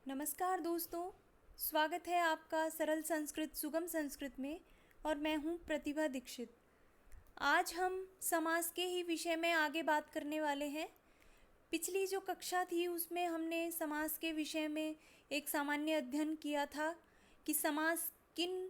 नमस्कार दोस्तों, स्वागत है आपका सरल संस्कृत सुगम संस्कृत में। और मैं हूँ प्रतिभा दीक्षित। आज हम समास के ही विषय में आगे बात करने वाले हैं। पिछली जो कक्षा थी उसमें हमने समास के विषय में एक सामान्य अध्ययन किया था कि समास किन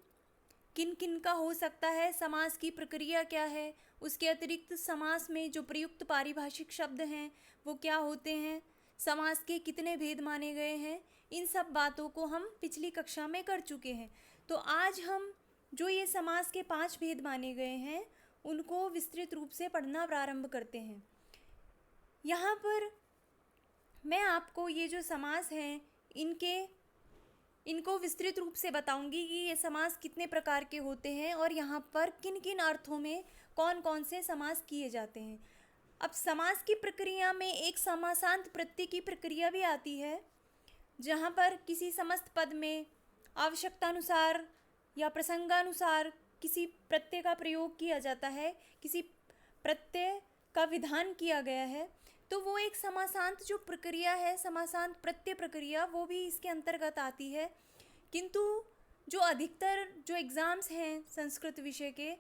किन किन का हो सकता है, समास की प्रक्रिया क्या है, उसके अतिरिक्त समास में जो प्रयुक्त पारिभाषिक शब्द हैं वो क्या होते हैं, समास के कितने भेद माने गए हैं। इन सब बातों को हम पिछली कक्षा में कर चुके हैं। तो आज हम जो ये समास के 5 भेद माने गए हैं उनको विस्तृत रूप से पढ़ना प्रारंभ करते हैं। यहाँ पर मैं आपको ये जो समास हैं इनको विस्तृत रूप से बताऊंगी कि ये समास कितने प्रकार के होते हैं और यहाँ पर किन किन अर्थों में कौन कौन से समास किए जाते हैं। अब समास की प्रक्रिया में एक समासांत प्रत्यय की प्रक्रिया भी आती है, जहाँ पर किसी समस्त पद में आवश्यकतानुसार या प्रसंगानुसार किसी प्रत्यय का प्रयोग किया जाता है, किसी प्रत्यय का विधान किया गया है, तो वो एक समासांत जो प्रक्रिया है, समासांत प्रत्यय प्रक्रिया, वो भी इसके अंतर्गत आती है। किंतु जो अधिकतर जो एग्ज़ाम्स हैं संस्कृत विषय के,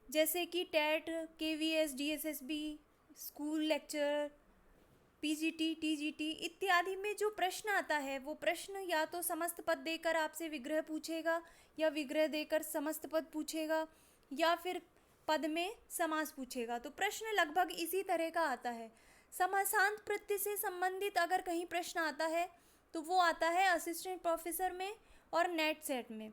जैसे कि TET, KVS, DSSB, school lecture, PGT, TGT इत्यादि में जो प्रश्न आता है वो प्रश्न या तो समस्त पद देकर आपसे विग्रह पूछेगा या विग्रह देकर समस्त पद पूछेगा या फिर पद में समास पूछेगा। तो प्रश्न लगभग इसी तरह का आता है। समासांत प्रत्यय से संबंधित अगर कहीं प्रश्न आता है तो वो आता है असिस्टेंट प्रोफेसर में और नेट सेट में।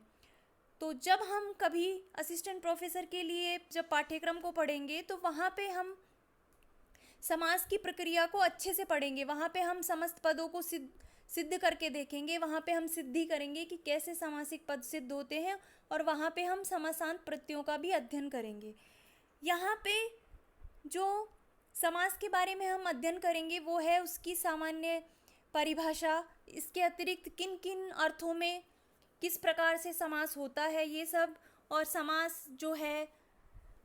तो जब हम कभी असिस्टेंट प्रोफेसर के लिए जब पाठ्यक्रम को पढ़ेंगे तो वहाँ पे हम समास की प्रक्रिया को अच्छे से पढ़ेंगे। वहाँ पे हम समस्त पदों को सिद्ध करके देखेंगे। वहाँ पे हम सिद्धि करेंगे कि कैसे समासिक पद सिद्ध होते हैं और वहाँ पे हम समासांत प्रत्ययों का भी अध्ययन करेंगे। यहाँ पे जो समास के बारे में हम अध्ययन करेंगे वो है उसकी सामान्य परिभाषा, इसके अतिरिक्त किन किन अर्थों में किस प्रकार से समास होता है ये सब, और समास जो है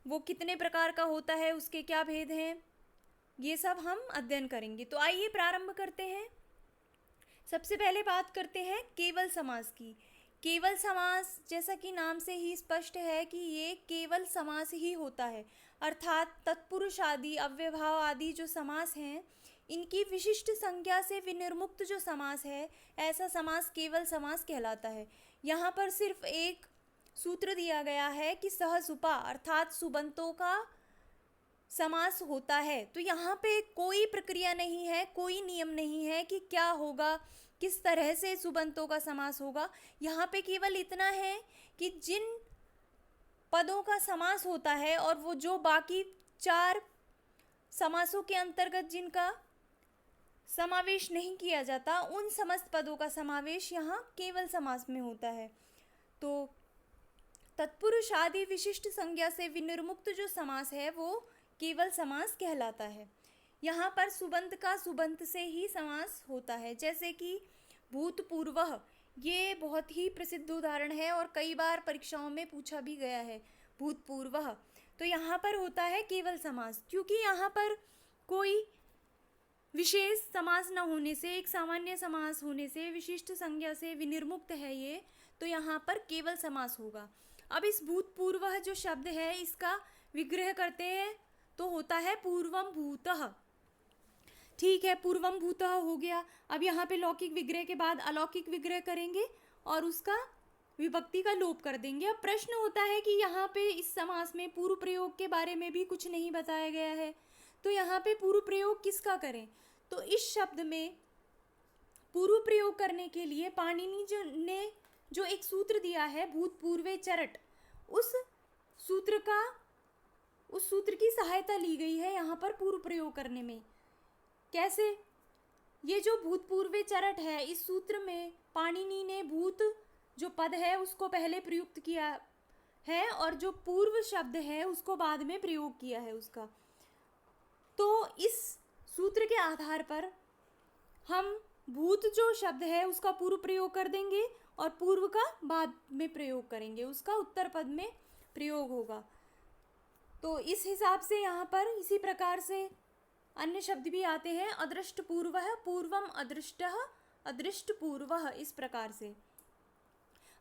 वो कितने प्रकार का होता है, उसके क्या भेद हैं, ये सब हम अध्ययन करेंगे। तो आइए प्रारंभ करते हैं। सबसे पहले बात करते हैं केवल समास की। केवल समास जैसा कि नाम से ही स्पष्ट है कि ये केवल समास ही होता है, अर्थात तत्पुरुष आदि, अव्ययभाव आदि जो समास हैं इनकी विशिष्ट संज्ञा से विनिर्मुक्त जो समास है, ऐसा समास केवल समास कहलाता है। यहाँ पर सिर्फ एक सूत्र दिया गया है कि सहसुपा अर्थात सुबंतों का समास होता है। तो यहाँ पे कोई प्रक्रिया नहीं है, कोई नियम नहीं है कि क्या होगा, किस तरह से सुबंतों का समास होगा। यहाँ पे केवल इतना है कि जिन पदों का समास होता है और वो जो बाकी 4 समासों के अंतर्गत जिनका समावेश नहीं किया जाता, उन समस्त पदों का समावेश यहाँ केवल समास में होता है। तो तत्पुरुष आदि विशिष्ट संज्ञा से विनिर्मुक्त जो समास है वो केवल समास कहलाता है। यहाँ पर सुबंत का सुबंत से ही समास होता है, जैसे कि भूतपूर्वः, ये बहुत ही प्रसिद्ध उदाहरण है और कई बार परीक्षाओं में पूछा भी गया है। भूतपूर्वः तो यहाँ पर होता है केवल समास, क्योंकि यहाँ पर कोई विशेष समास न होने से, एक सामान्य समास होने से, विशिष्ट संज्ञा से विनिर्मुक्त है ये, तो यहाँ पर केवल समास होगा। अब इस भूतपूर्वः जो शब्द है इसका विग्रह करते हैं तो होता है पूर्वम भूतः। ठीक है, पूर्वम भूतः हो गया। अब यहाँ पे लौकिक विग्रह के बाद अलौकिक विग्रह करेंगे और उसका विभक्ति का लोप कर देंगे। अब प्रश्न होता है कि यहाँ पे इस समास में पूर्व प्रयोग के बारे में भी कुछ नहीं बताया गया है, तो यहाँ पे पूर्व प्रयोग किसका करें। तो इस शब्द में पूर्व प्रयोग करने के लिए पाणिनि ने जो एक सूत्र दिया है भूतपूर्वे चरट, उस सूत्र की सहायता ली गई है यहाँ पर पूर्व प्रयोग करने में। कैसे? ये जो भूतपूर्वे चरट है, इस सूत्र में पाणिनि ने भूत जो पद है उसको पहले प्रयुक्त किया है और जो पूर्व शब्द है उसको बाद में प्रयोग किया है उसका। तो इस सूत्र के आधार पर हम भूत जो शब्द है उसका पूर्व प्रयोग कर देंगे और पूर्व का बाद में प्रयोग करेंगे, उसका उत्तर पद में प्रयोग होगा। तो इस हिसाब से यहाँ पर इसी प्रकार से अन्य शब्द भी आते हैं। अदृष्ट पूर्वः, पूर्वम अदृष्टः, अदृष्टपूर्वः, इस प्रकार से।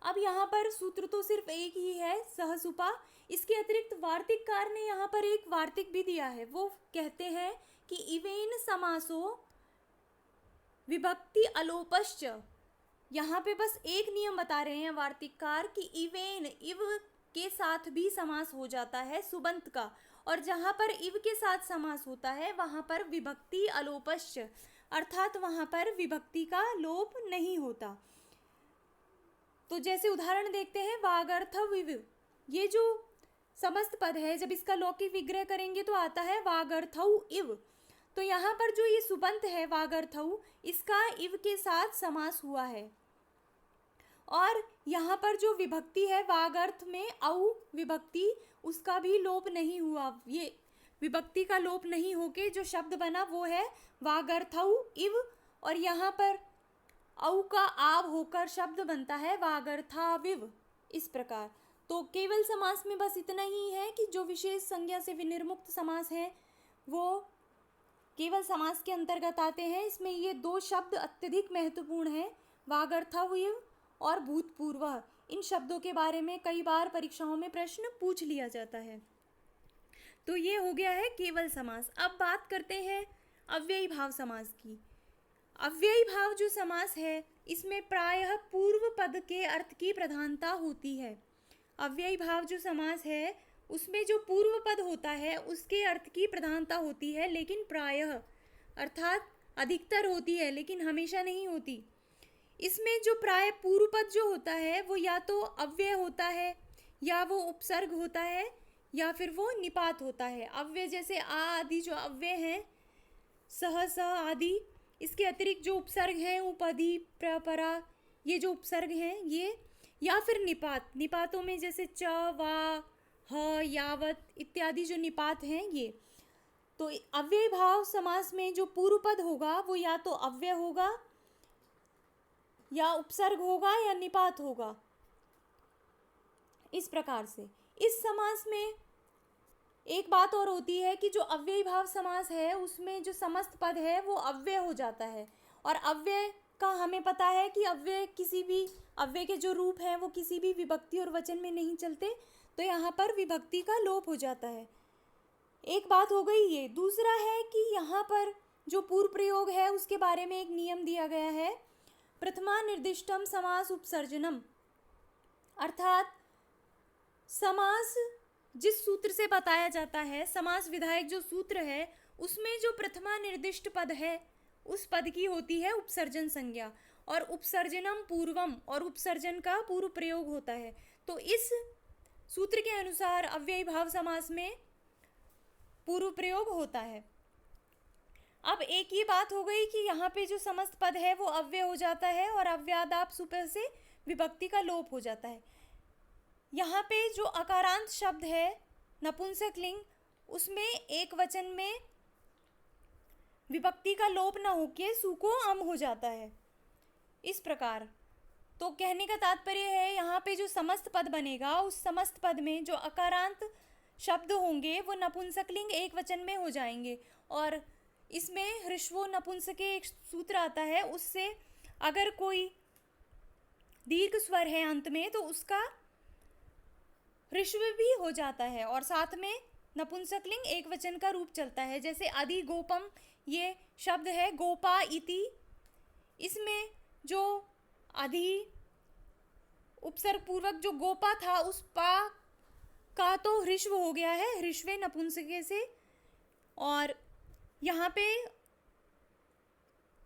अब यहाँ पर सूत्र तो सिर्फ एक ही है, सहसुपा। इसके अतिरिक्त वार्तिककार ने यहाँ पर एक वार्तिक भी दिया है। वो कहते हैं कि इवेन समासो विभक्ति अलोपश्च। यहाँ पे बस एक नियम बता रहे हैं वार्तिककार कि इवेन, इव के साथ भी समास हो जाता है सुबंत का, और जहाँ पर इव के साथ समास होता है वहाँ पर विभक्ति अलोपश्च, अर्थात वहाँ पर विभक्ति का लोप नहीं होता। तो जैसे उदाहरण देखते हैं, वागर्थ विव, ये जो समस्त पद है जब इसका लौकिक विग्रह करेंगे तो आता है वागर्थौ इव। तो यहाँ पर जो ये सुबंत है वागर्थौ, इसका इव के साथ समास हुआ है। और यहाँ पर जो विभक्ति है वागर्थ में औ विभक्ति, उसका भी लोप नहीं हुआ। ये विभक्ति का लोप नहीं होके जो शब्द बना वो है वागर्थौ इव, और यहाँ पर औ का आव होकर शब्द बनता है वागर्थाविव, इस प्रकार। तो केवल समास में बस इतना ही है कि जो विशेष संज्ञा से विनिर्मुक्त समास है वो केवल समास के अंतर्गत आते हैं। इसमें ये दो शब्द अत्यधिक महत्वपूर्ण हैं, वागर्थाविव और भूतपूर्वः। इन शब्दों के बारे में कई बार परीक्षाओं में प्रश्न पूछ लिया जाता है। तो ये हो गया है केवल समास। अब बात करते हैं अव्ययी भाव समास की। अव्ययी भाव जो समास है इसमें प्रायः पूर्व पद के अर्थ की प्रधानता होती है। अव्ययी भाव जो समास है उसमें जो पूर्व पद होता है उसके अर्थ की प्रधानता होती है, लेकिन प्रायः अर्थात अधिकतर होती है, लेकिन हमेशा नहीं होती। इसमें जो प्राय पूर्व पद जो होता है वो या तो अव्यय होता है, या वो उपसर्ग होता है, या फिर वो निपात होता है। अव्यय जैसे आ आदि जो अव्यय हैं, सह स आदि। इसके अतिरिक्त जो उपसर्ग हैं उपधि प्रपरा, ये जो उपसर्ग हैं ये, या फिर निपात। निपातों में जैसे च वा ह यावत इत्यादि जो निपात हैं ये। तो अव्ययी भाव समास में जो पूर्व पद होगा वो या तो अव्यय होगा, या उपसर्ग होगा, या निपात होगा, इस प्रकार से। इस समास में एक बात और होती है कि जो अव्ययी भाव समास है उसमें जो समस्त पद है वो अव्यय हो जाता है, और अव्यय का हमें पता है कि अव्यय किसी भी अव्यय के जो रूप हैं वो किसी भी विभक्ति और वचन में नहीं चलते, तो यहाँ पर विभक्ति का लोप हो जाता है। एक बात हो गई ये। दूसरा है कि यहाँ पर जो पूर्व प्रयोग है उसके बारे में एक नियम दिया गया है, प्रथमा निर्दिष्टम समास उपसर्जनम, अर्थात समास जिस सूत्र से बताया जाता है, समास विधायक जो सूत्र है उसमें जो प्रथमा निर्दिष्ट पद है उस पद की होती है उपसर्जन संज्ञा, और उपसर्जनम पूर्वम, और उपसर्जन का पूर्व प्रयोग होता है। तो इस सूत्र के अनुसार अव्ययी भाव समास में पूर्व प्रयोग होता है। अब एक ही बात हो गई कि यहाँ पे जो समस्त पद है वो अव्यय हो जाता है, और अव्यादाप सुपर से विभक्ति का लोप हो जाता है। यहाँ पे जो अकारांत शब्द है नपुंसक लिंग, उसमें एक वचन में विभक्ति का लोप ना होके सु को अम हो जाता है, इस प्रकार। तो कहने का तात्पर्य है यहाँ पे जो समस्त पद बनेगा उस समस्त पद में जो अकारांत शब्द होंगे वो नपुंसकलिंग एक वचन में हो जाएंगे, और इसमें ह्रस्वो नपुंसके एक सूत्र आता है, उससे अगर कोई दीर्घ स्वर है अंत में तो उसका ह्रस्व भी हो जाता है, और साथ में नपुंसकलिंग एक वचन का रूप चलता है। जैसे अधि गोपम ये शब्द है गोपा इति, इसमें जो अधि उपसर्ग पूर्वक जो गोपा था उस पा का तो ह्रस्व हो गया है ह्रस्वे नपुंसके से, और यहाँ पे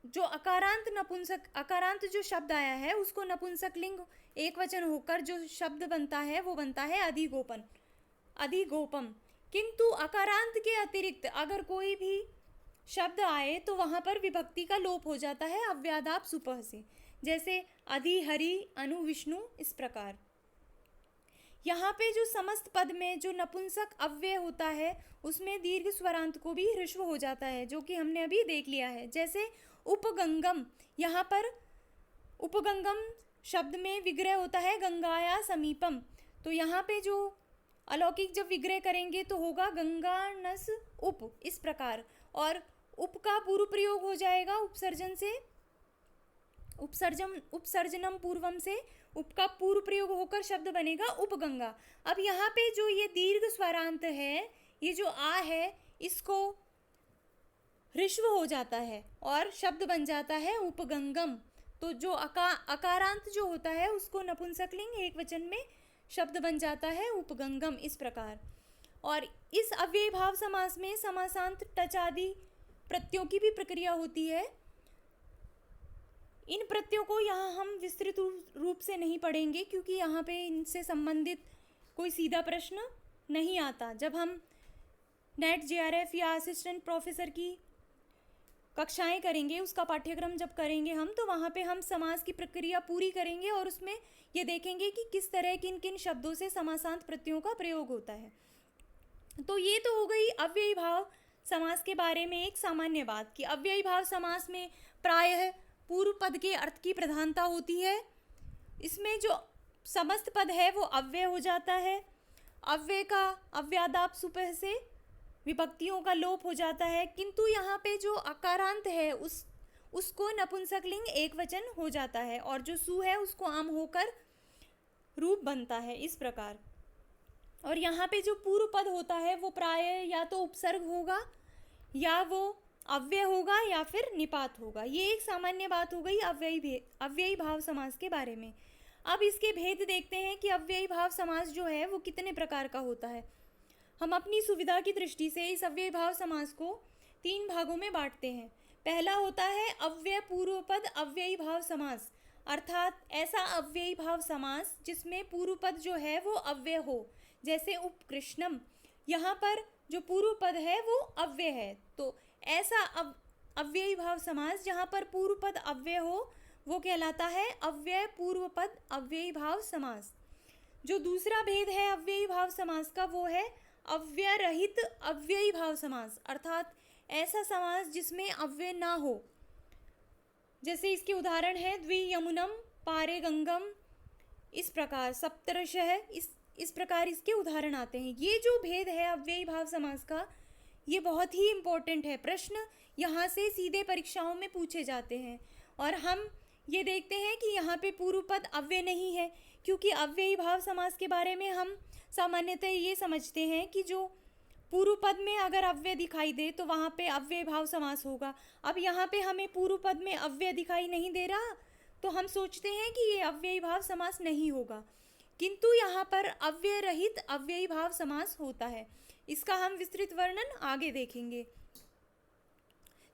जो अकारांत जो शब्द आया है उसको नपुंसकलिंग एक वचन होकर जो शब्द बनता है वो बनता है अधिगोपम। किंतु अकारांत के अतिरिक्त अगर कोई भी शब्द आए तो वहाँ पर विभक्ति का लोप हो जाता है अव्यादाप सुपह से, जैसे अधि हरि अनु विष्णु, इस प्रकार। यहाँ पे जो समस्त पद में जो नपुंसक अव्यय होता है उसमें दीर्घ स्वरांत को भी ह्रस्व हो जाता है, जो कि हमने अभी देख लिया है। जैसे उपगंगम, यहाँ पर उपगंगम शब्द में विग्रह होता है गंगाया समीपम, तो यहाँ पे जो अलौकिक जब विग्रह करेंगे तो होगा गंगानस उप, इस प्रकार। और उप का पूर्व प्रयोग हो जाएगा उपसर्जन से, उपसर्जनम पूर्वम से उप का पूर्व प्रयोग होकर शब्द बनेगा उपगंगा। अब यहाँ पे जो ये दीर्घ स्वरांत है, ये जो आ है, इसको ऋश्व हो जाता है और शब्द बन जाता है उपगंगम। तो जो अकारांत जो होता है उसको नपुंसकलिंग एक वचन में शब्द बन जाता है उपगंगम, इस प्रकार। और इस अव्ययी भाव समास में समासांत टच आदि प्रत्ययों की भी प्रक्रिया होती है। इन प्रत्ययों को यहाँ हम विस्तृत रूप से नहीं पढ़ेंगे क्योंकि यहाँ पे इनसे संबंधित कोई सीधा प्रश्न नहीं आता। जब हम नेट जेआरएफ या असिस्टेंट प्रोफेसर की कक्षाएं करेंगे, उसका पाठ्यक्रम जब करेंगे हम, तो वहाँ पे हम समास की प्रक्रिया पूरी करेंगे और उसमें ये देखेंगे कि किस तरह किन किन शब्दों से समासांत प्रत्ययों का प्रयोग होता है। तो ये तो हो गई अव्ययी भाव समास के बारे में एक सामान्य बात कि अव्ययी भाव समास में प्रायः पूर्व पद के अर्थ की प्रधानता होती है। इसमें जो समस्त पद है वो अव्यय हो जाता है। अव्यय का अव्यादाप सुपह से विभक्तियों का लोप हो जाता है, किंतु यहाँ पे जो अकारांत है उसको नपुंसकलिंग एक वचन हो जाता है और जो सु है उसको आम होकर रूप बनता है, इस प्रकार। और यहाँ पे जो पूर्व पद होता है वो प्राय या तो उपसर्ग होगा या वो अव्यय होगा या फिर निपात होगा। ये एक सामान्य बात हो गई अव्ययी भाव समास के बारे में। अब इसके भेद देखते हैं कि अव्ययी भाव समास जो है वो कितने प्रकार का होता है। हम अपनी सुविधा की दृष्टि से इस अव्ययी भाव समास को 3 भागों में बांटते हैं। पहला होता है अव्यय पूर्व पद अव्ययी भाव समास, अर्थात ऐसा अव्ययी भाव समास जिसमें पूर्व पद जो है वो अव्यय हो, जैसे उपकृष्णम। यहाँ पर जो पूर्व पद है वो अव्यय है, तो ऐसा अव्ययी भाव समास जहाँ पर पूर्व पद अव्यय हो वो कहलाता है अव्यय पूर्व पद अव्ययी भाव समास। जो दूसरा भेद है अव्ययी भाव समास का वो है अव्यय रहित अव्ययी भाव समास, अर्थात ऐसा समास जिसमें अव्यय ना हो। जैसे इसके उदाहरण है द्वियमुनम पारे गंगम, इस प्रकार सप्तर्षः, इस प्रकार इसके उदाहरण आते हैं। ये जो भेद है अव्ययी भाव समास का, ये बहुत ही इम्पोर्टेंट है। प्रश्न यहाँ से सीधे परीक्षाओं में पूछे जाते हैं और हम ये देखते हैं कि यहाँ पे पूर्व पद अव्यय नहीं है, क्योंकि अव्ययी भाव समास के बारे में हम सामान्यतः ये समझते हैं कि जो पूर्व पद में अगर अव्यय दिखाई दे तो वहाँ पे अव्ययी भाव समास होगा। अब यहाँ पे हमें पूर्व पद में अव्यय दिखाई नहीं दे रहा तो हम सोचते हैं कि ये अव्ययी भाव समास नहीं होगा, किंतु यहाँ पर अव्यय रहित अव्ययी भाव समास होता है। इसका हम विस्तृत वर्णन आगे देखेंगे।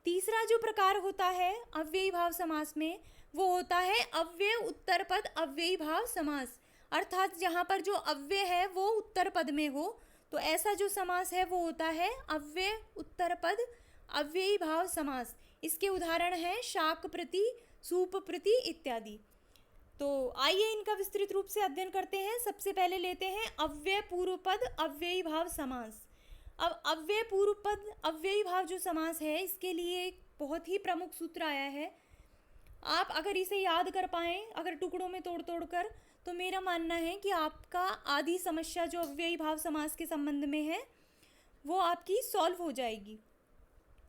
तीसरा जो प्रकार होता है अव्ययी भाव समास में वो होता है अव्यय उत्तर पद अव्ययी भाव समास, अर्थात जहाँ पर जो अव्यय है वो उत्तर पद में हो, तो ऐसा जो समास है वो होता है अव्यय उत्तर पद अव्ययी भाव समास। इसके उदाहरण हैं शाक प्रति, सूप प्रति इत्यादि। तो आइए इनका विस्तृत रूप से अध्ययन करते हैं। सबसे पहले लेते हैं अव्यय पूर्व पद अव्ययी भाव समास। अब अव्यय पूर्व पद अव्ययी भाव जो समास है इसके लिए एक बहुत ही प्रमुख सूत्र आया है। आप अगर इसे याद कर पाएँ, अगर टुकड़ों में तोड़ तोड़ कर, तो मेरा मानना है कि आपका आधी समस्या जो अव्ययी भाव समास के संबंध में है वो आपकी सॉल्व हो जाएगी।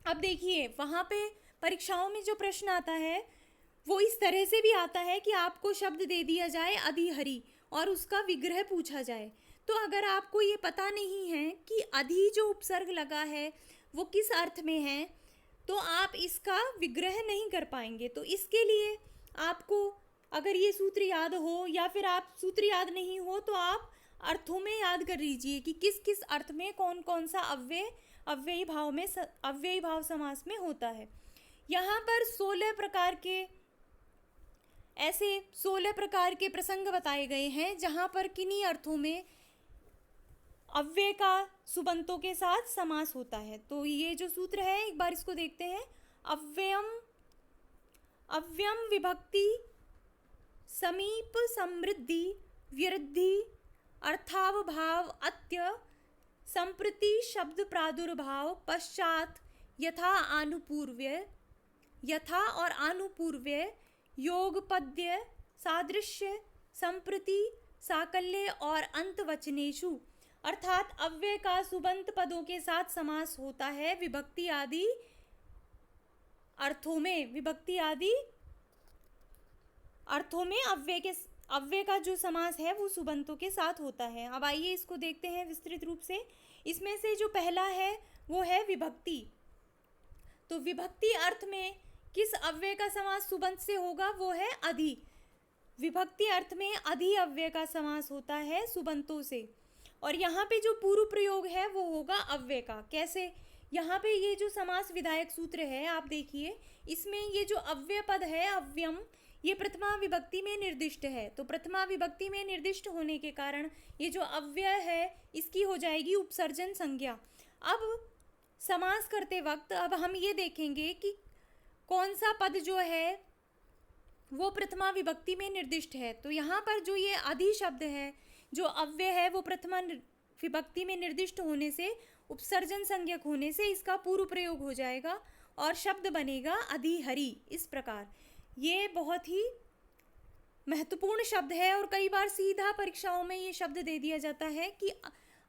अब देखिए वहाँ पे परीक्षाओं में जो प्रश्न आता है वो इस तरह से भी आता है कि आपको शब्द दे दिया जाए अधिहरि और उसका विग्रह पूछा जाए। तो अगर आपको ये पता नहीं है कि अधि जो उपसर्ग लगा है वो किस अर्थ में है, तो आप इसका विग्रह नहीं कर पाएंगे। तो इसके लिए आपको अगर ये सूत्र याद हो या फिर आप सूत्र याद नहीं हो तो आप अर्थों में याद कर लीजिए कि किस किस अर्थ में कौन कौन सा अव्ययी भाव समास में होता है। यहाँ पर 16 प्रकार के प्रसंग बताए गए हैं जहाँ पर किन्हीं अर्थों में अव्यय का सुबंतों के साथ समास होता है। तो ये जो सूत्र है एक बार इसको देखते हैं। अव्ययम विभक्ति समीप समृद्धि विरुद्धि अर्थावभाव अत्य संप्रति शब्द प्रादुर्भाव पश्चात यथा और आनुपूर्व्य योग पद्य सादृश्य संप्रति साकल्य और अंत वचनेषु, अर्थात अव्यय का सुबंत पदों के साथ समास होता है विभक्ति आदि अर्थों में, विभक्ति आदि अर्थों में अव्यय का जो समास है वो सुबंतों के साथ होता है। अब आइए इसको देखते हैं विस्तृत रूप से। इसमें से जो पहला है वो है विभक्ति। तो विभक्ति अर्थ में किस अव्यय का समास सुबंत से होगा? वो है अधि। विभक्ति अर्थ में अधि अव्यय का समास होता है सुबंतों से। और यहाँ पे जो पूर्व प्रयोग है वो होगा अव्यय का। कैसे? यहाँ पे ये जो समास विधायक सूत्र है आप देखिए, इसमें ये जो अव्यय पद है अव्ययम, ये प्रथमा विभक्ति में निर्दिष्ट है। तो प्रथमा विभक्ति में निर्दिष्ट होने के कारण ये जो अव्यय है इसकी हो जाएगी उपसर्जन संज्ञा। अब समास करते वक्त अब हम ये देखेंगे कि कौन सा पद जो है वो प्रथमा विभक्ति में निर्दिष्ट है। तो यहाँ पर जो ये अधि शब्द है, जो अव्यय है, वो प्रथमा विभक्ति में निर्दिष्ट होने से, उपसर्जन संज्ञक होने से इसका पूर्व प्रयोग हो जाएगा और शब्द बनेगा अधिहरि। इस प्रकार ये बहुत ही महत्वपूर्ण शब्द है और कई बार सीधा परीक्षाओं में ये शब्द दे दिया जाता है कि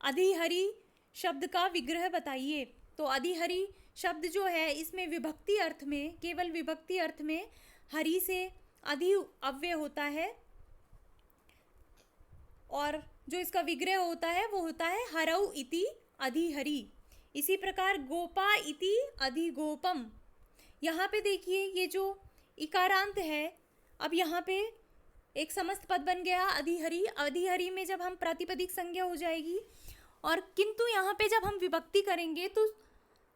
अधिहरि शब्द का विग्रह बताइए। तो अधिहरि शब्द जो है इसमें विभक्ति अर्थ में, केवल विभक्ति अर्थ में हरि से अधि अव्यय होता है और जो इसका विग्रह होता है वो होता है हरौ इति अधिहरि। इसी प्रकार गोपा इति अधिगोपम। यहाँ पे देखिए ये जो इकारांत है, अब यहाँ पे एक समस्त पद बन गया अधिहरि। अधिहरि में जब हम प्रातिपदिक संज्ञा हो जाएगी, और किंतु यहाँ पे जब हम विभक्ति करेंगे तो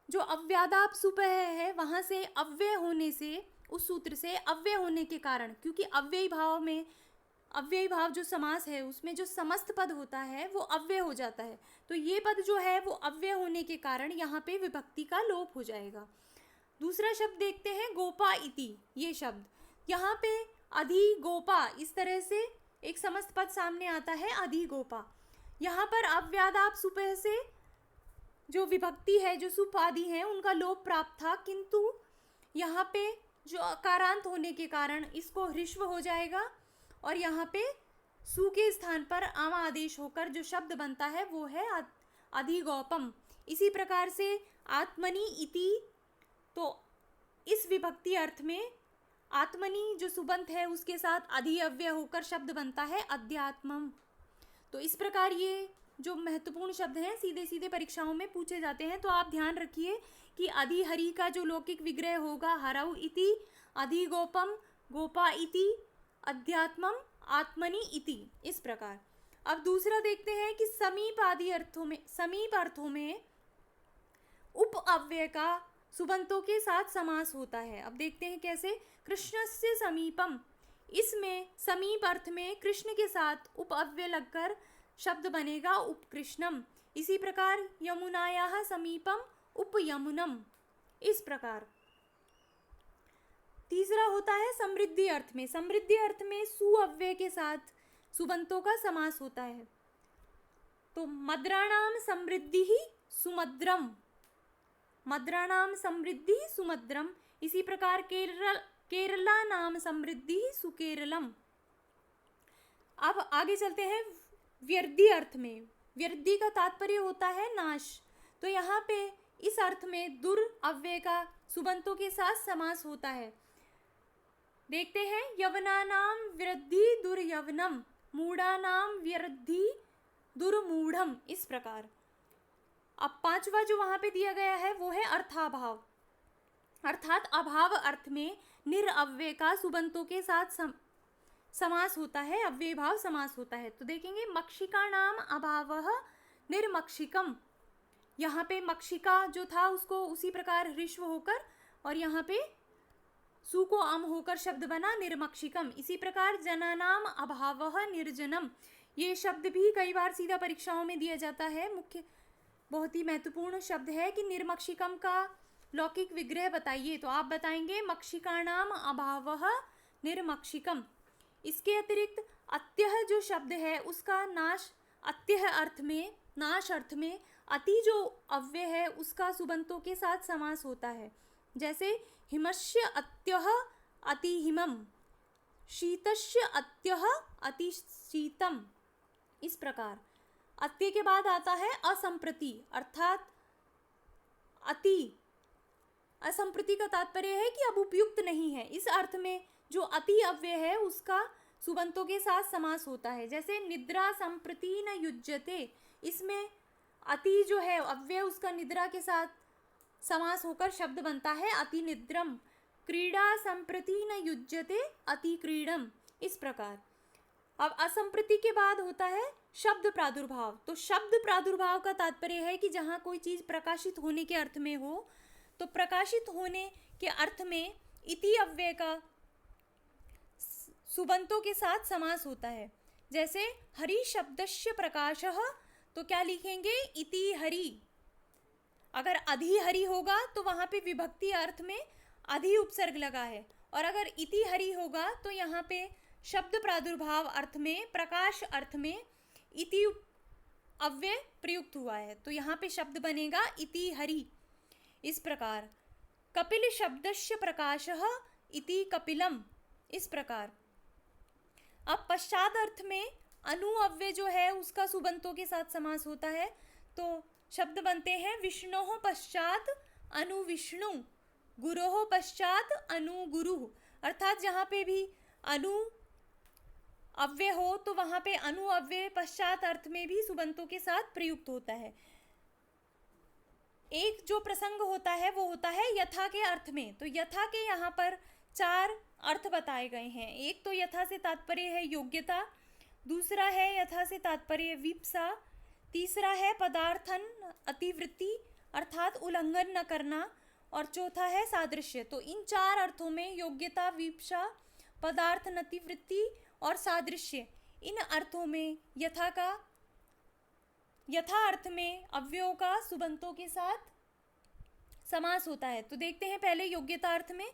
जो अव्यादाप सुपह है वहाँ से अव्यय होने से, उस सूत्र से अव्यय होने के कारण, क्योंकि अव्ययी भाव में, अव्ययी भाव जो समास है उसमें जो समस्त पद होता है वो अव्यय हो जाता है। तो ये पद जो है वो अव्यय होने के कारण यहाँ पे विभक्ति का लोप हो जाएगा। दूसरा शब्द देखते हैं गोपा इति। ये शब्द यहाँ पे अधि गोपा, इस तरह से एक समस्त पद सामने आता है अधि गोपा। यहाँ पर अव्यादाप सुपह से जो विभक्ति है, जो सुप आदि हैं, उनका लोप प्राप्त था, किंतु यहाँ पे जो अकारांत होने के कारण इसको ह्रिस्व हो जाएगा और यहाँ पे सु के स्थान पर आम आदेश होकर जो शब्द बनता है वो है अधिगोपम। इसी प्रकार से आत्मनि इति, तो इस विभक्ति अर्थ में आत्मनि जो सुबंत है उसके साथ अधि अव्यय होकर शब्द बनता है अध्यात्मम। तो इस प्रकार ये जो महत्वपूर्ण शब्द हैं सीधे सीधे परीक्षाओं में पूछे जाते हैं। तो आप ध्यान रखिए कि अधिहरि का जो लौकिक विग्रह होगा हरौ इति अधिगोपम, गोपा इति अध्यात्मम, आत्मनि इति। इस प्रकार अब दूसरा देखते हैं कि समीप आदि अर्थों में, समीप अर्थों में उप अव्यय का सुबंतों के साथ समास होता है। अब देखते हैं कैसे। कृष्णस्य समीपम, इसमें समीप अर्थ में कृष्ण के साथ उप अव्यय लगकर शब्द बनेगा उपकृष्णम। इसी प्रकार यमुनायाः समीपम उपयमुनम। इस प्रकार तीसरा होता है समृद्धि अर्थ में। समृद्धि अर्थ में सु अव्यय के साथ सुबंतों का समास होता है। तो मद्राणाम समृद्धि ही सुमद्रम, मद्राणाम समृद्धि सुमद्रम। इसी प्रकार केरला नाम समृद्धि ही सुकेरलम। अब आगे चलते हैं व्यर्धि अर्थ में। व्यर्धि का तात्पर्य होता है नाश। तो यहाँ पे इस अर्थ में दुर अव्यय का सुबंतों के साथ समास होता है। देखते हैं यवनानाम वृद्धि दुर्यवनम, मूढ़ानाम वृद्धि दुर्मूढ़म। इस प्रकार अब पांचवा जो वहां पे दिया गया है वो है अर्थाभाव, अर्थात अभाव अर्थ में निरअव्यय का सुबंतों के साथ समास होता है, अव्यय भाव समास होता है। तो देखेंगे मक्षिका नाम अभावः निर्मक्षिकम। यहाँ पे मक्षिका जो था उसको उसी प्रकार ह्रिस्व होकर और यहाँ पे सु को अम होकर शब्द बना निर्मक्षिकम। इसी प्रकार जनानाम अभावः निर्जनम। ये शब्द भी कई बार सीधा परीक्षाओं में दिया जाता है। मुख्य बहुत ही महत्वपूर्ण शब्द है कि निर्मक्षिकम का लौकिक विग्रह बताइए। तो आप बताएंगे मक्षिकाणाम अभावः निर्मक्षिकम। इसके अतिरिक्त अत्यह जो शब्द है उसका नाश, अत्यह अर्थ में, नाश अर्थ में अति जो अव्यय है उसका सुबंतों के साथ समास होता है। जैसे हिमस्य अत्यह अतिहिमम, शीतस्य अत्यह अतिशीतम। इस प्रकार अत्य के बाद आता है असंप्रति, अर्थात अति। असंप्रति का तात्पर्य है कि अब उपयुक्त नहीं है। इस अर्थ में जो अति अव्यय है उसका सुबंतों के साथ समास होता है। जैसे निद्रा संप्रति न युज्यते, इसमें अति जो है अव्यय उसका निद्रा के साथ समास होकर शब्द बनता है अति निद्रम। क्रीडा संप्रति न युज्यते अति क्रीडम, इस प्रकार। अब असंप्रति के बाद होता है शब्द प्रादुर्भाव। तो शब्द प्रादुर्भाव का तात्पर्य है कि जहाँ कोई चीज़ प्रकाशित होने के अर्थ में हो, तो प्रकाशित होने के अर्थ में इति अव्यय का सुबंतों के साथ समास होता है। जैसे हरि शब्दस्य प्रकाशः, तो क्या लिखेंगे? इति हरि। अगर अधि हरि होगा तो वहाँ पे विभक्ति अर्थ में अधि उपसर्ग लगा है, और अगर इति हरि होगा तो यहाँ पे शब्द प्रादुर्भाव अर्थ में, प्रकाश अर्थ में इति अव्यय प्रयुक्त हुआ है, तो यहाँ पे शब्द बनेगा इति हरि। इस प्रकार कपिल शब्दस्य प्रकाशः इति कपिलम, इस प्रकार। अब पश्चात अर्थ में अनु अव्यय जो है उसका सुबंतों के साथ समास होता है, तो शब्द बनते हैं विष्णोः पश्चात अनु विष्णु, गुरोः पश्चात अनु गुरु। अर्थात जहाँ पे भी अनु अव्यय हो तो वहाँ पे अनु अव्यय पश्चात अर्थ में भी सुबंतों के साथ प्रयुक्त होता है। एक जो प्रसंग होता है वो होता है यथा के अर्थ में। तो यथा के यहाँ पर 4 अर्थ बताए गए हैं। एक तो यथा से तात्पर्य है योग्यता, दूसरा है यथा से तात्पर्य विप्सा, तीसरा है पदार्थन अतिवृत्ति अर्थात उल्लंघन न करना, और चौथा है सादृश्य। तो इन 4 अर्थों में योग्यता, विप्सा, पदार्थ अतिवृत्ति और सादृश्य, इन अर्थों में यथा अर्थ में अव्ययों का सुबंतों के साथ समास होता है। तो देखते हैं पहले योग्यता अर्थ में,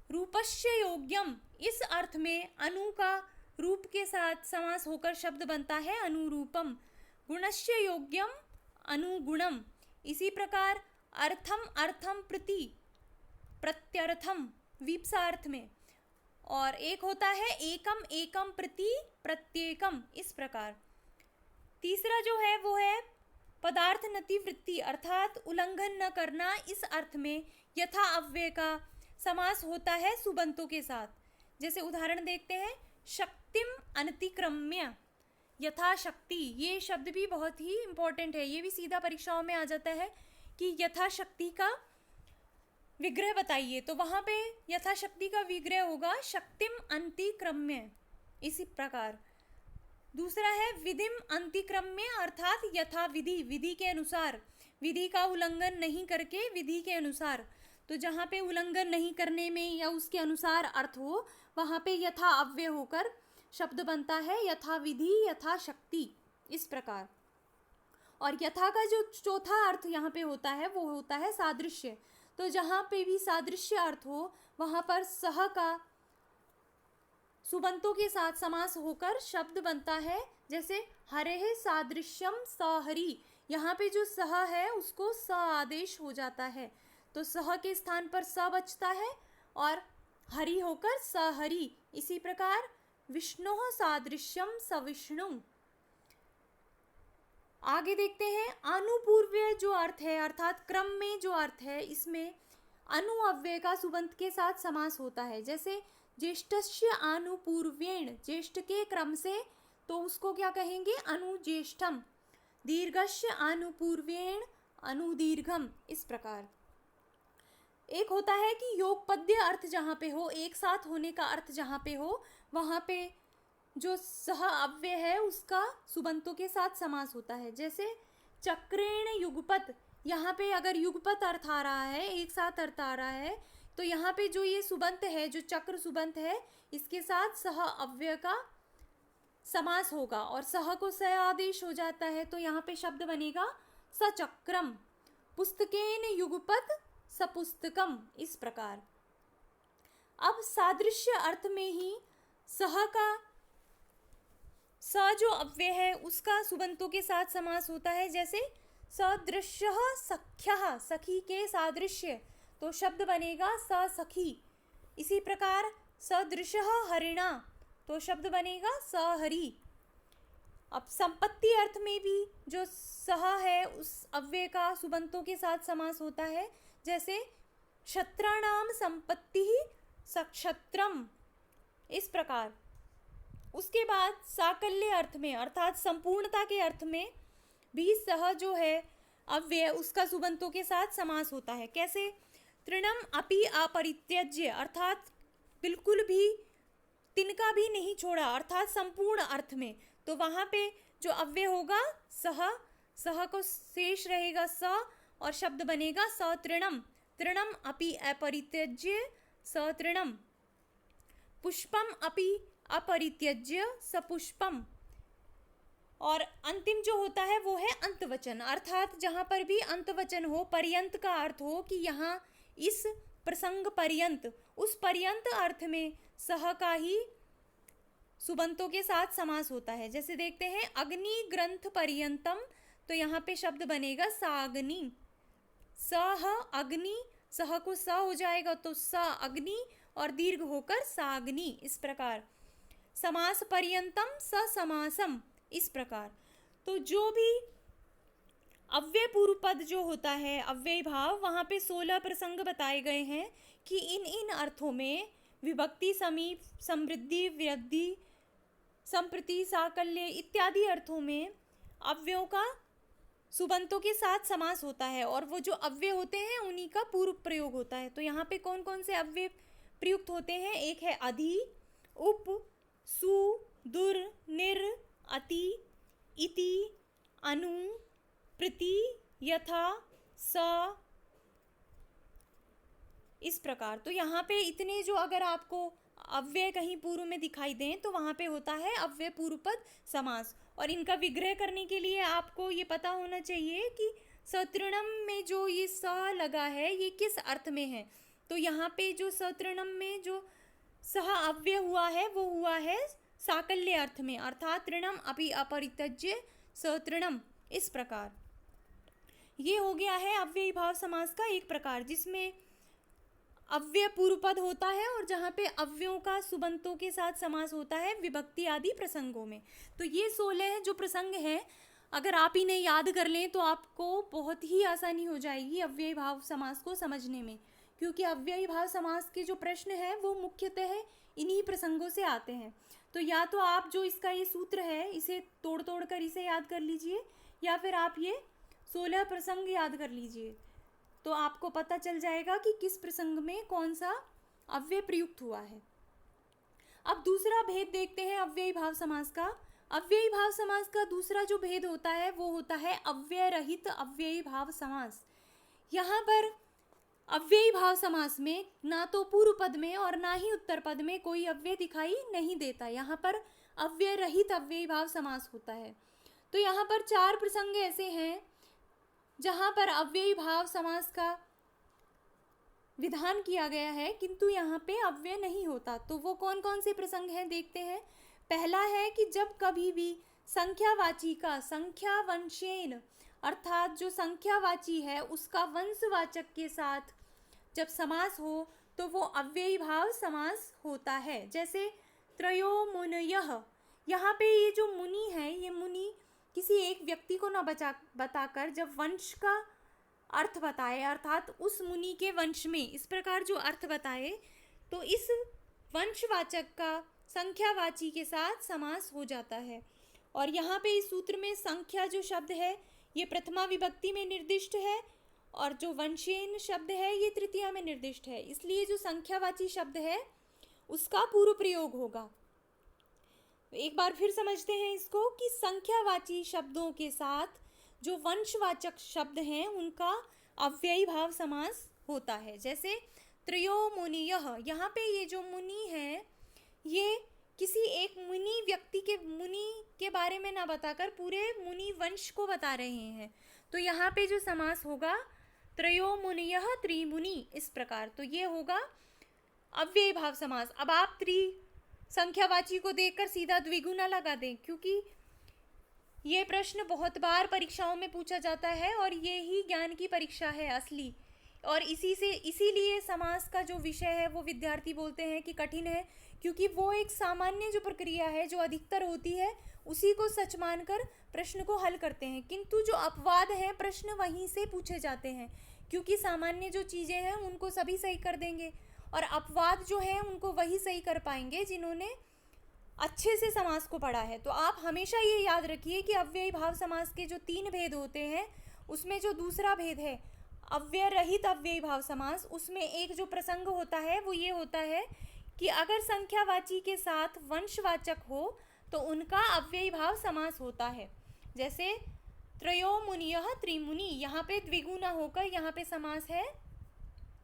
रूपस्य योग्यम, इस अर्थ में अनु का रूप के साथ समास होकर शब्द बनता है अनुरूपम। गुणस्य योग्यम अनुगुणम, इसी प्रकार अर्थम अर्थम प्रति प्रत्यर्थम वीप्सा अर्थ में, और एक होता है एकम एकम प्रति प्रत्येकम, इस प्रकार। तीसरा जो है वो है पदार्थ नतिवृत्ति अर्थात उल्लंघन न करना, इस अर्थ में यथा अव्यय का समास होता है सुबंतों के साथ। जैसे उदाहरण देखते हैं, शक्तिम अनतिक्रम्य, यथा शक्ति, ये शब्द भी बहुत ही इम्पोर्टेंट है, ये भी सीधा परीक्षाओं में आ जाता है कि यथा शक्ति का विग्रह बताइए, तो वहाँ पे यथा शक्ति का विग्रह होगा शक्तिम अंतिक्रम्य, इसी प्रकार। दूसरा है विधिम अंतिक्रम्य अर्थात यथा विधि, विधि के अनुसार, विधि का उल्लंघन नहीं करके विधि के अनुसार। तो जहाँ पे उल्लंघन नहीं करने में या उसके अनुसार अर्थ हो, वहाँ पे यथा अव्यय होकर शब्द बनता है यथा विधि यथा शक्ति, इस प्रकार। और यथा का जो चौथा अर्थ यहाँ पे होता है वो होता है सादृश्य। तो जहाँ पे भी सादृश्य अर्थ हो वहाँ पर सह का सुबंतों के साथ समास होकर शब्द बनता है। जैसे हरेः सादृश्यम सहरि, यहाँ पे जो सह है उसको स आदेश हो जाता है, तो सह के स्थान पर स बचता है और हरि होकर सहरि। इसी प्रकार विष्णोः सादृश्यम सविष्णु। आगे देखते हैं, अनुपूर्व्य जो अर्थ है अर्थात क्रम में जो अर्थ है, इसमें अनु अव्यय का सुबंत के साथ समास होता है। जैसे ज्येष्ठस्य आनुपूर्वेण, ज्येष्ठ के क्रम से, तो उसको क्या कहेंगे? अनुज्येष्ठम। दीर्घस्य आनुपूर्वेण अनुदीर्घम, इस प्रकार। एक होता है कि योगपद्य अर्थ जहाँ पे हो, एक साथ होने का अर्थ जहाँ पे हो, वहाँ पे जो सह अव्यय है उसका सुबंतों के साथ समास होता है। जैसे चक्रेण युगपत, यहाँ पे अगर युगपत अर्थ आ रहा है, एक साथ अर्थ आ रहा है, तो यहाँ पे जो ये सुबंत है, जो चक्र सुबंत है, इसके साथ सह अव्यय का समास होगा और सह को स आदेश हो जाता है, तो यहाँ पे शब्द बनेगा सचक्रम। पुस्तकेन युगपत सपुस्तकम, इस प्रकार। अब सादृश्य अर्थ में ही सह का स जो अव्यय है उसका सुबंतों के साथ समास होता है। जैसे सदृश्यः सख्यः, सखी के सादृश्य, तो शब्द बनेगा ससखी। इसी प्रकार सदृशः हरिणा, तो शब्द बनेगा सहरि। अब संपत्ति अर्थ में भी जो सह है उस अव्यय का सुबंतों के साथ समास होता है। जैसे क्षत्राणाम संपत्ति सक्षत्रम, इस प्रकार। उसके बाद साकल्य अर्थ में अर्थात संपूर्णता के अर्थ में भी सह जो है अव्यय उसका सुबंतों के साथ समास होता है। कैसे? तृणम अपि अपरित्यज्य, अर्थात बिल्कुल भी तिनका भी नहीं छोड़ा, अर्थात संपूर्ण अर्थ में। तो वहाँ पे जो अव्यय होगा सह, सह को शेष रहेगा स और शब्द बनेगा सतृणम। तृणम अपि अपरित्यज्य सतृणम। पुष्पम अपि अपरित्यज्य सपुष्पम। और अंतिम जो होता है वो है अंतवचन, अर्थात जहाँ पर भी अंतवचन हो, पर्यंत का अर्थ हो कि यहाँ इस प्रसंग पर्यंत, उस पर्यंत अर्थ में सह का ही सुबंतों के साथ समास होता है। जैसे देखते हैं अग्नि ग्रंथ पर्यंतम, तो यहाँ पे शब्द बनेगा साग्नि। सह अग्नि, सह को स हो जाएगा तो स अग्नि और दीर्घ होकर साग्नि, इस प्रकार। समास पर्यंतम स समासम, इस प्रकार। तो जो भी अव्यय पूर्व पद जो होता है, अव्यय भाव, वहाँ पे 16 प्रसंग बताए गए हैं कि इन इन अर्थों में विभक्ति, समीप, समृद्धि, वृद्धि, संप्रति, साकल्य इत्यादि अर्थों में अव्ययों का सुबंतों के साथ समास होता है और वो जो अव्यय होते हैं उन्हीं का पूर्व प्रयोग होता है। तो यहाँ पे कौन कौन से अव्यय प्रयुक्त होते हैं? एक है अधि, उप, सु, दुर, निर, अति, इति, अनु, प्रति, यथा, स, इस प्रकार। तो यहाँ पे इतने जो अगर आपको अव्यय कहीं पूर्व में दिखाई दें तो वहाँ पे होता है अव्यय पूर्व पद समास। और इनका विग्रह करने के लिए आपको ये पता होना चाहिए कि सतृणम में जो ये स लगा है ये किस अर्थ में है। तो यहाँ पे जो सतृणम में जो सह अव्यय हुआ है वो हुआ है साकल्य अर्थ में, अर्थात तृणम अपि अपरित्यज्य सतृणम, इस प्रकार। ये हो गया है अव्ययी भाव समास का एक प्रकार, जिसमें अव्यय पूर्व पद होता है और जहाँ पे अव्ययों का सुबंतों के साथ समास होता है विभक्ति आदि प्रसंगों में। तो ये 16 जो प्रसंग हैं, अगर आप इन्हें याद कर लें तो आपको बहुत ही आसानी हो जाएगी अव्ययी भाव समास को समझने में, क्योंकि अव्ययी भाव समास के जो प्रश्न हैं वो मुख्यतः इन्हीं प्रसंगों से आते हैं। तो या तो आप जो इसका ये सूत्र है इसे तोड़ तोड़ कर इसे याद कर लीजिए, या फिर आप ये 16 प्रसंग याद कर लीजिए, तो आपको पता चल जाएगा कि किस प्रसंग में कौन सा अव्यय प्रयुक्त हुआ है। अब दूसरा भेद देखते हैं अव्ययी भाव समास का। अव्ययी भाव समास का दूसरा जो भेद होता है वो होता है अव्यय रहित अव्ययी भाव समास। यहाँ पर अव्ययी भाव समास में ना तो पूर्व पद में और ना ही उत्तर पद में कोई अव्यय दिखाई नहीं देता, यहाँ पर अव्यय रहित अव्ययी भाव समास होता है। तो यहाँ पर 4 प्रसंग ऐसे हैं जहाँ पर अव्ययी भाव समास का विधान किया गया है किंतु यहाँ पे अव्यय नहीं होता। तो वो कौन कौन से प्रसंग हैं देखते हैं। पहला है कि जब कभी भी संख्यावाची का संख्यावंशेन, अर्थात जो संख्यावाची है उसका वंशवाचक के साथ जब समास हो तो वो अव्ययी भाव समास होता है। जैसे त्रयो मुनयः, यहाँ पे ये जो मुनि है ये मुनि किसी एक व्यक्ति को न बताकर जब वंश का अर्थ बताए, अर्थात उस मुनि के वंश में इस प्रकार जो अर्थ बताए, तो इस वंशवाचक का संख्यावाची के साथ समास हो जाता है। और यहाँ पे इस सूत्र में संख्या जो शब्द है ये प्रथमा विभक्ति में निर्दिष्ट है और जो वंशेन शब्द है ये तृतीया में निर्दिष्ट है, इसलिए जो संख्यावाची शब्द है उसका पूर्व प्रयोग होगा। एक बार फिर समझते हैं इसको कि संख्यावाची शब्दों के साथ जो वंशवाचक शब्द हैं उनका अव्ययी भाव समास होता है। जैसे त्रयो मुनियः, यहाँ पे ये जो मुनि है ये किसी एक मुनि के बारे में ना बताकर पूरे मुनि वंश को बता रहे हैं। तो यहाँ पे जो समास होगा त्रयो मुनियः त्रिमुनि, इस प्रकार। तो ये होगा अव्ययी भाव समास। अब आप संख्यावाची को देखकर सीधा द्विगुना लगा दें, क्योंकि ये प्रश्न बहुत बार परीक्षाओं में पूछा जाता है और ये ही ज्ञान की परीक्षा है असली। और इसीलिए समास का जो विषय है वो विद्यार्थी बोलते हैं कि कठिन है, क्योंकि वो एक सामान्य जो प्रक्रिया है जो अधिकतर होती है उसी को सच मानकर प्रश्न को हल करते हैं, किंतु जो अपवाद हैं प्रश्न वहीं से पूछे जाते हैं, क्योंकि सामान्य जो चीज़ें हैं उनको सभी सही कर देंगे और अपवाद जो है उनको वही सही कर पाएंगे जिन्होंने अच्छे से समास को पढ़ा है। तो आप हमेशा ये याद रखिए कि अव्ययी भाव समास के जो 3 भेद होते हैं उसमें जो दूसरा भेद है अव्यय रहित अव्ययी भाव समास, उसमें एक जो प्रसंग होता है वो ये होता है कि अगर संख्यावाची के साथ वंशवाचक हो तो उनका अव्ययी भाव समास होता है। जैसे त्रयो मुनियः त्रिमुनि, यहाँ पे द्विगुना होकर यहाँ पे समास है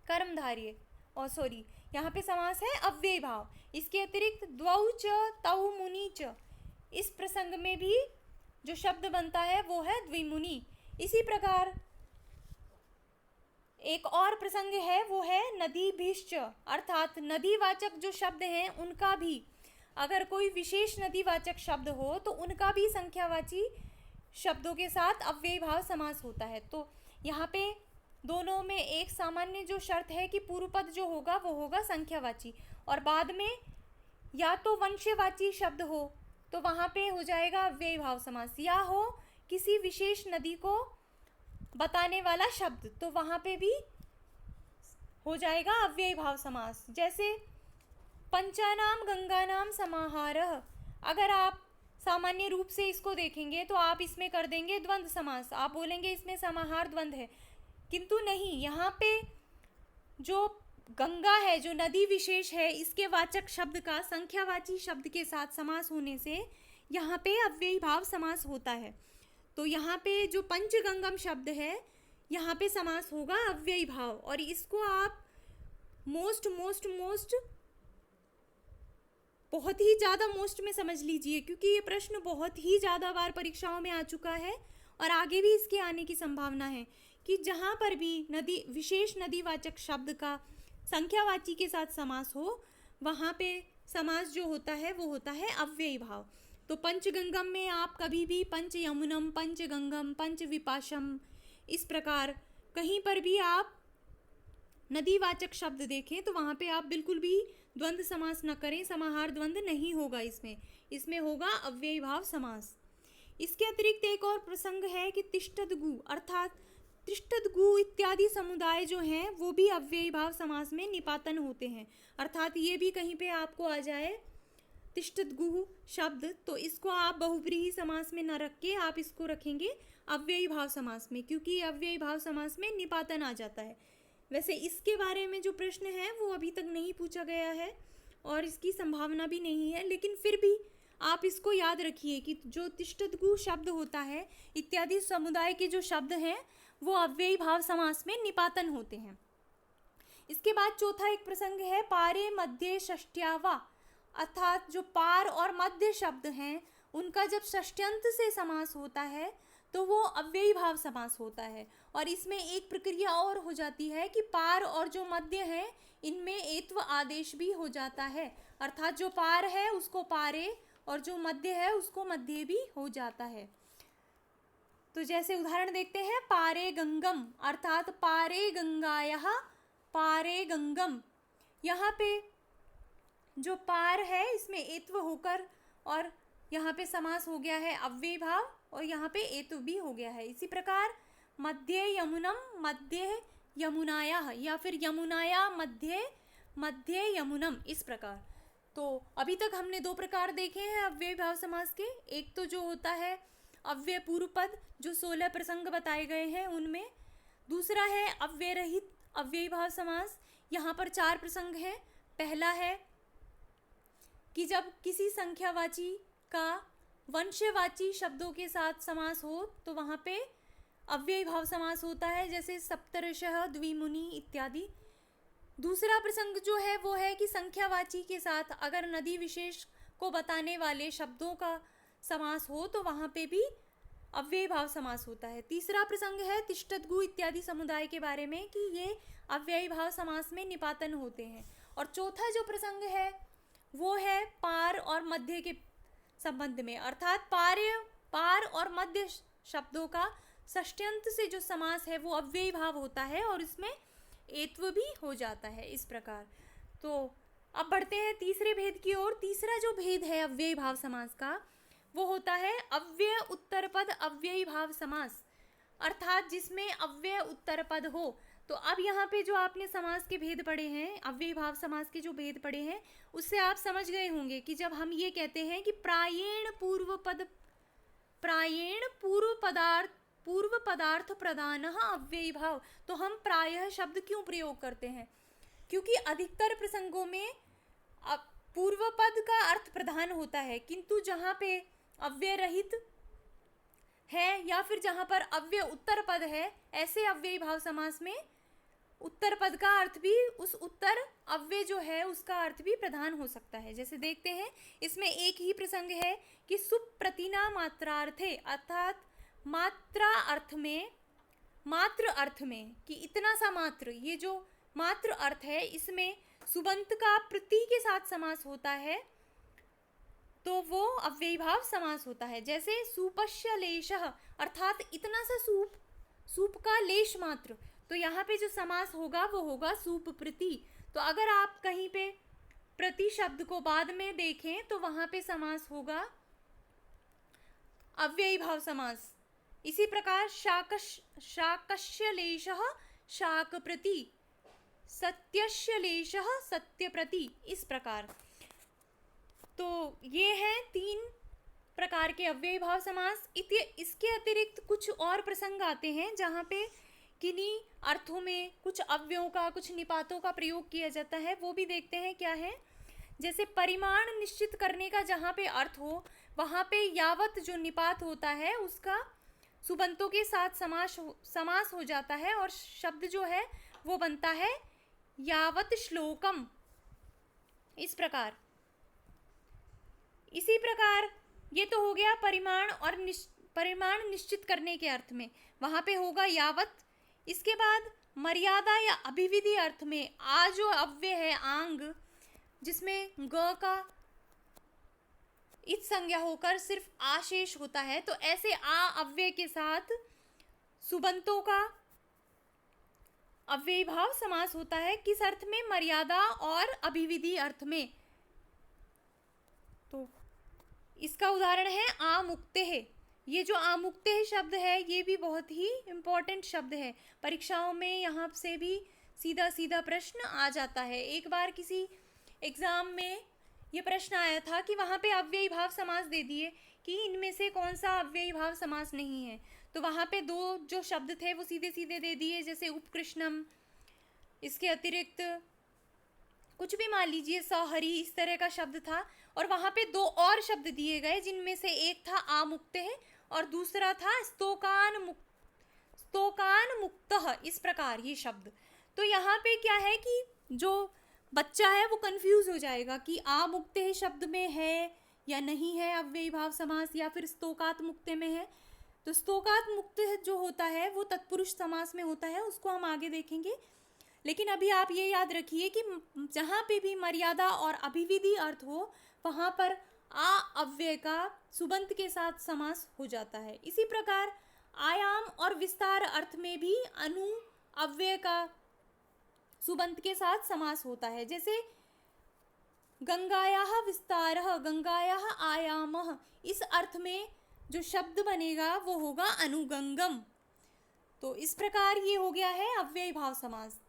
कर्मधारय, और सॉरी यहाँ पे समास है अव्ययी भाव। इसके अतिरिक्त द्वौ च तौ मुनि च, इस प्रसंग में भी जो शब्द बनता है वो है द्विमुनि। इसी प्रकार एक और प्रसंग है वो है नदीभिश्च, अर्थात नदीवाचक जो शब्द हैं उनका भी अगर कोई विशेष नदीवाचक शब्द हो तो उनका भी संख्यावाची शब्दों के साथ अव्ययी भाव समास होता है। तो यहाँ पे दोनों में एक सामान्य जो शर्त है कि पूर्व पद जो होगा वो होगा संख्यावाची, और बाद में या तो वंशवाची शब्द हो तो वहाँ पे हो जाएगा अव्ययी भाव समास, या हो किसी विशेष नदी को बताने वाला शब्द तो वहाँ पे भी हो जाएगा अव्ययी भाव समास। जैसे पंचानाम गंगानाम समाहारः, अगर आप सामान्य रूप से इसको देखेंगे तो आप इसमें कर देंगे द्वंद्व समास, आप बोलेंगे इसमें समाहार द्वंद्व है, किंतु नहीं, यहाँ पे जो गंगा है जो नदी विशेष है इसके वाचक शब्द का संख्यावाची शब्द के साथ समास होने से यहाँ पे अव्ययी भाव समास होता है। तो यहाँ पे जो पंचगंगम शब्द है यहाँ पे समास होगा अव्ययी भाव, और इसको आप मोस्ट बहुत ही ज़्यादा मोस्ट में समझ लीजिए, क्योंकि ये प्रश्न बहुत ही ज़्यादा बार परीक्षाओं में आ चुका है और आगे भी इसके आने की संभावना है कि जहाँ पर भी नदी विशेष नदीवाचक शब्द का संख्यावाची के साथ समास हो वहाँ पे समास जो होता है वो होता है अव्ययी भाव। तो पंचगंगम में आप कभी भी पंच यमुनम, पंचगंगम, पंच विपाशम, इस प्रकार कहीं पर भी आप नदीवाचक शब्द देखें तो वहाँ पे आप बिल्कुल भी द्वंद्व समास न करें, समाहार द्वंद्व नहीं होगा इसमें होगा अव्ययी भाव समास। इसके अतिरिक्त एक और प्रसंग है कि तिष्ठद्गु, अर्थात तिष्ठद्गु इत्यादि समुदाय जो हैं वो भी अव्ययी भाव समास में निपातन होते हैं। अर्थात ये भी कहीं पे आपको आ जाए तिष्ठद्गु शब्द तो इसको आप बहुव्रीहि समास में न रख के आप इसको रखेंगे अव्ययी भाव समास में, क्योंकि अव्ययी भाव समास में निपातन आ जाता है। वैसे इसके बारे में जो प्रश्न है वो अभी तक नहीं पूछा गया है और इसकी संभावना भी नहीं है, लेकिन फिर भी आप इसको याद रखिए कि जो तिष्ठद्गु शब्द होता है इत्यादि समुदाय के जो शब्द हैं वो अव्ययी भाव समास में निपातन होते हैं। इसके बाद चौथा एक प्रसंग है पारे मध्य षष्ट्यावा, अर्थात जो पार और मध्य शब्द हैं उनका जब षष्ट्यंत से समास होता है तो वो अव्ययी भाव समास होता है। और इसमें एक प्रक्रिया और हो जाती है कि पार और जो मध्य है इनमें एत्व आदेश भी हो जाता है, अर्थात जो पार है उसको पारे और जो मध्य है उसको मध्य भी हो जाता है। तो जैसे उदाहरण देखते हैं पारे गंगम, अर्थात पारे गंगायाः पारे गंगम, यहाँ पे जो पार है इसमें एत्व होकर और यहाँ पे समास हो गया है अव्ययी भाव और यहाँ पे एत्व भी हो गया है। इसी प्रकार मध्य यमुनम मध्य यमुनायाः या फिर यमुनाया मध्य मध्य यमुनम, इस प्रकार। तो अभी तक हमने 2 प्रकार देखे हैं अव्ययी भाव समास के। एक तो जो होता है अव्यय पूर्व पद जो 16 प्रसंग बताए गए हैं उनमें, दूसरा है अव्यय रहित अव्ययी भाव समास, यहाँ पर 4 प्रसंग हैं। पहला है कि जब किसी संख्यावाची का वंशवाची शब्दों के साथ समास हो तो वहाँ पे अव्ययी भाव समास होता है, जैसे सप्तर्षः द्विमुनि इत्यादि। दूसरा प्रसंग जो है वो है कि संख्यावाची के साथ अगर नदी विशेष को बताने वाले शब्दों का समास हो तो वहाँ पे भी अव्ययी भाव समास होता है। तीसरा प्रसंग है तिष्ठद्गु इत्यादि समुदाय के बारे में कि ये अव्ययी भाव समास में निपातन होते हैं। और चौथा जो प्रसंग है वो है पार और मध्य के संबंध में, अर्थात पार और मध्य शब्दों का षष्ट्यंत से जो समास है वो अव्ययी भाव होता है और इसमें एत्व भी हो जाता है, इस प्रकार। तो अब बढ़ते हैं तीसरे भेद की ओर। तीसरा जो भेद है अव्ययी भाव समास का वो होता है अव्यय उत्तर पद अव्ययी भाव समास, अर्थात जिसमें अव्यय उत्तर पद हो। तो अब यहाँ पे जो आपने समास के भेद पढ़े हैं, अव्ययी भाव समास के जो भेद पढ़े हैं, उससे आप समझ गए होंगे कि जब हम ये कहते हैं कि प्रायेण पूर्व पदार्थ प्रधान अव्ययी भाव, तो हम प्रायः शब्द क्यों प्रयोग करते हैं? क्योंकि अधिकतर प्रसंगों में पूर्व पद का अर्थ प्रधान होता है, किंतु जहाँ पे अव्यय रहित है या फिर जहाँ पर अव्यय उत्तर पद है, ऐसे अव्ययी भाव समास में उत्तर पद का अर्थ भी, उस उत्तर अव्यय जो है उसका अर्थ भी प्रधान हो सकता है। जैसे देखते हैं, इसमें एक ही प्रसंग है कि सुप्रतिना मात्रार्थे, अर्थात मात्रा अर्थ में, मात्र अर्थ में, कि इतना सा मात्र, ये जो मात्र अर्थ है इसमें सुबंत का प्रति के साथ समास होता है, तो वो अव्ययी भाव समास होता है। जैसे सूपस्य लेशः, अर्थात इतना सा सूप का लेश मात्र, तो यहाँ पे जो समास होगा वो होगा सूप प्रति। तो अगर आप कहीं पे प्रति शब्द को बाद में देखें तो वहाँ पे समास होगा अव्ययी भाव समास। इसी प्रकार शाकस्य लेशः शाक प्रति, सत्यस्य लेशः सत्य प्रति, इस प्रकार। तो ये हैं 3 प्रकार के अव्ययी भाव समास। इसके अतिरिक्त कुछ और प्रसंग आते हैं जहाँ पे किन्हीं अर्थों में कुछ अव्ययों का, कुछ निपातों का प्रयोग किया जाता है, वो भी देखते हैं क्या है। जैसे परिमाण निश्चित करने का जहाँ पे अर्थ हो, वहाँ पे यावत जो निपात होता है उसका सुबंतों के साथ समास हो जाता है और शब्द जो है वो बनता है यावत श्लोकम, इस प्रकार। इसी प्रकार ये तो हो गया परिमाण और परिमाण निश्चित करने के अर्थ में, वहाँ पे होगा यावत। इसके बाद मर्यादा या अभिविधि अर्थ में आ जो अव्यय है आंग, जिसमें ग का इत संज्ञा होकर सिर्फ आशेष होता है, तो ऐसे आ अव्यय के साथ सुबंतों का अव्ययी भाव समास होता है। किस अर्थ में? मर्यादा और अभिविधि अर्थ में। तो इसका उदाहरण है आमुक्तेः। ये जो आमुक्तेः शब्द है ये भी बहुत ही इम्पोर्टेंट शब्द है, परीक्षाओं में यहाँ से भी सीधा सीधा प्रश्न आ जाता है। एक बार किसी एग्ज़ाम में ये प्रश्न आया था कि वहाँ पे अव्ययी भाव समास दे दिए कि इनमें से कौन सा अव्ययी भाव समास नहीं है, तो वहाँ पे 2 जो शब्द थे वो सीधे सीधे दे दिए, जैसे उपकृष्णम। इसके अतिरिक्त कुछ भी मान लीजिए सहरी, इस तरह का शब्द था, और वहाँ पे 2 और शब्द दिए गए जिनमें से एक था आमुक्तेः और दूसरा था स्तोकान मुक्तः, इस प्रकार ये शब्द। तो यहाँ पे क्या है कि जो बच्चा है वो कंफ्यूज हो जाएगा कि आमुक्तेः शब्द में है या नहीं है अव्ययी भाव समास, या फिर स्तोकात मुक्ते में है। तो स्तोकात मुक्त जो होता है वो तत्पुरुष समास में होता है, उसको हम आगे देखेंगे। लेकिन अभी आप ये याद रखिए कि जहाँ पे भी मर्यादा और अभिविधि अर्थ हो वहाँ पर आ अव्यय का सुबंत के साथ समास हो जाता है। इसी प्रकार आयाम और विस्तार अर्थ में भी अनु अव्यय का सुबंत के साथ समास होता है। जैसे गंगायाः विस्तारः, गंगायाः आयामः, इस अर्थ में जो शब्द बनेगा वो होगा अनुगंगम। तो इस प्रकार ये हो गया है अव्ययी भाव समास।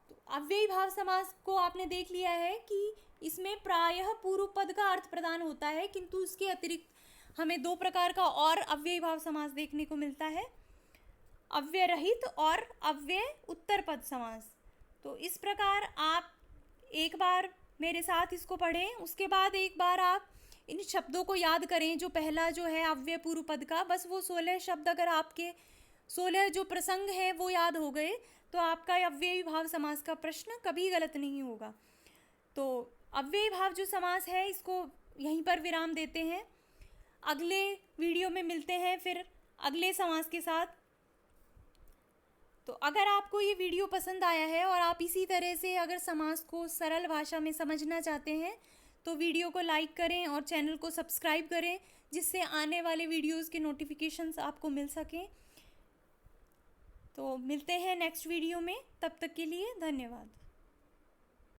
तो अव्ययी भाव समास को आपने देख लिया है कि इसमें प्रायः पूर्व पद का अर्थ प्रदान होता है, किंतु इसके अतिरिक्त हमें 2 प्रकार का और अव्ययी भाव समास देखने को मिलता है, अव्यय रहित और अव्यय उत्तर पद समास। तो इस प्रकार आप एक बार मेरे साथ इसको पढ़ें, उसके बाद एक बार आप इन शब्दों को याद करें। जो पहला जो है अव्यय पूर्व पद का, बस वो 16 शब्द अगर आपके 16 जो प्रसंग हैं वो याद हो गए तो आपका अव्ययी भाव समास का प्रश्न कभी गलत नहीं होगा। तो अव्ययी भाव जो समास है इसको यहीं पर विराम देते हैं। अगले वीडियो में मिलते हैं फिर अगले समास के साथ। तो अगर आपको ये वीडियो पसंद आया है और आप इसी तरह से अगर समास को सरल भाषा में समझना चाहते हैं तो वीडियो को लाइक करें और चैनल को सब्सक्राइब करें, जिससे आने वाले वीडियोस के नोटिफिकेशंस आपको मिल सकें। तो मिलते हैं नेक्स्ट वीडियो में, तब तक के लिए धन्यवाद।